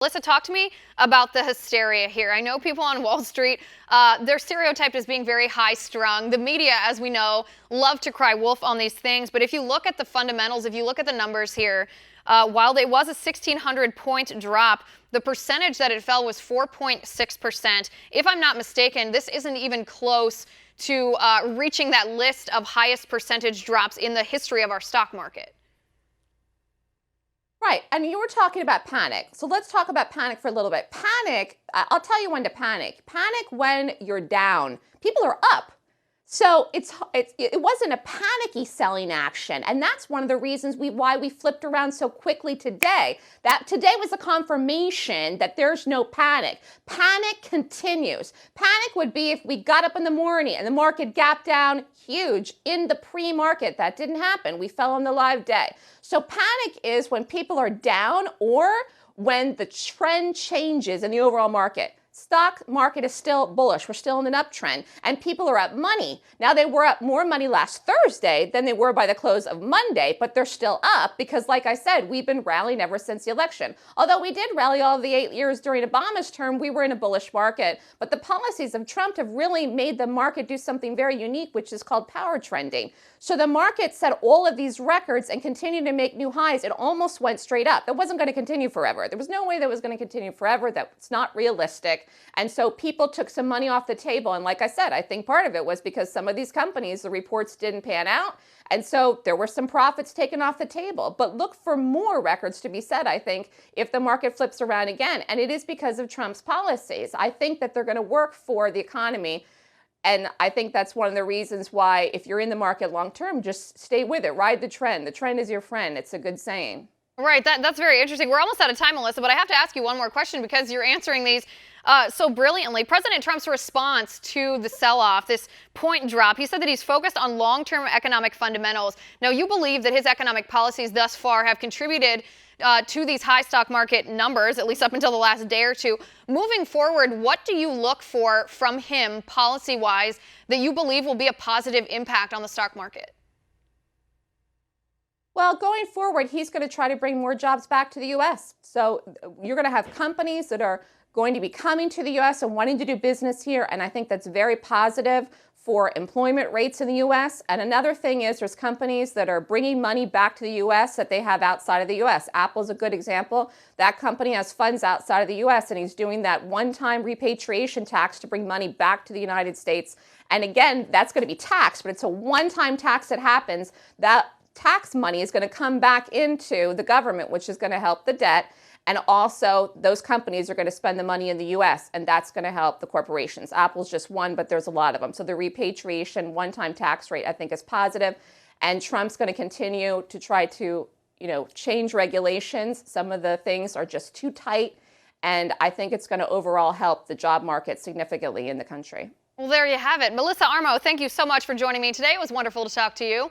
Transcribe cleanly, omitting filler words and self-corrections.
Melissa, talk to me about the hysteria here. I know people on Wall Street, they're stereotyped as being very high strung. The media, as we know, love to cry wolf on these things. But if you look at the fundamentals, if you look at the numbers here, while there was a 1,600-point drop, the percentage that it fell was 4.6%. If I'm not mistaken, this isn't even close to reaching that list of highest percentage drops in the history of our stock market. Right. And you were talking about panic. So let's talk about panic for a little bit. Panic, I'll tell you when to panic. Panic when you're down. People are up. So it wasn't a panicky selling action. And that's one of the reasons why we flipped around so quickly today. That today was a confirmation that there's no panic. Panic continues. Panic would be if we got up in the morning and the market gapped down huge in the pre-market. That didn't happen. We fell on the live day. So panic is when people are down or when the trend changes in the overall market. Stock market is still bullish. We're still in an uptrend and people are up money. Now they were up more money last Thursday than they were by the close of Monday, but they're still up because like I said, we've been rallying ever since the election. Although we did rally all of the 8 years during Obama's term, we were in a bullish market, but the policies of Trump have really made the market do something very unique, which is called power trending. So the market set all of these records and continued to make new highs. It almost went straight up. That wasn't going to continue forever. There was no way that was going to continue forever. That's not realistic. And so people took some money off the table. And like I said, I think part of it was because some of these companies, the reports didn't pan out. And so there were some profits taken off the table. But look for more records to be set, I think, if the market flips around again. And it is because of Trump's policies. I think that they're going to work for the economy. And I think that's one of the reasons why, if you're in the market long term, just stay with it. Ride the trend. The trend is your friend. It's a good saying. Right. That's very interesting. We're almost out of time, Melissa, but I have to ask you one more question because you're answering these so brilliantly. President Trump's response to the sell-off, this point drop, he said that he's focused on long-term economic fundamentals. Now, you believe that his economic policies thus far have contributed to these high stock market numbers, at least up until the last day or two. Moving forward, what do you look for from him policy-wise that you believe will be a positive impact on the stock market? Well, going forward, he's going to try to bring more jobs back to the U.S. So you're going to have companies that are going to be coming to the U.S. and wanting to do business here. And I think that's very positive for employment rates in the U.S. And another thing is there's companies that are bringing money back to the U.S. that they have outside of the U.S. Apple's a good example. That company has funds outside of the U.S. and he's doing that one-time repatriation tax to bring money back to the United States. And again, that's going to be taxed, but it's a one-time tax that happens. That tax money is going to come back into the government, which is going to help the debt. And also, those companies are going to spend the money in the U.S., and that's going to help the corporations. Apple's just one, but there's a lot of them. So the repatriation one-time tax rate, I think, is positive. And Trump's going to continue to try to, change regulations. Some of the things are just too tight. And I think it's going to overall help the job market significantly in the country. Well, there you have it. Melissa Armo, thank you so much for joining me today. It was wonderful to talk to you.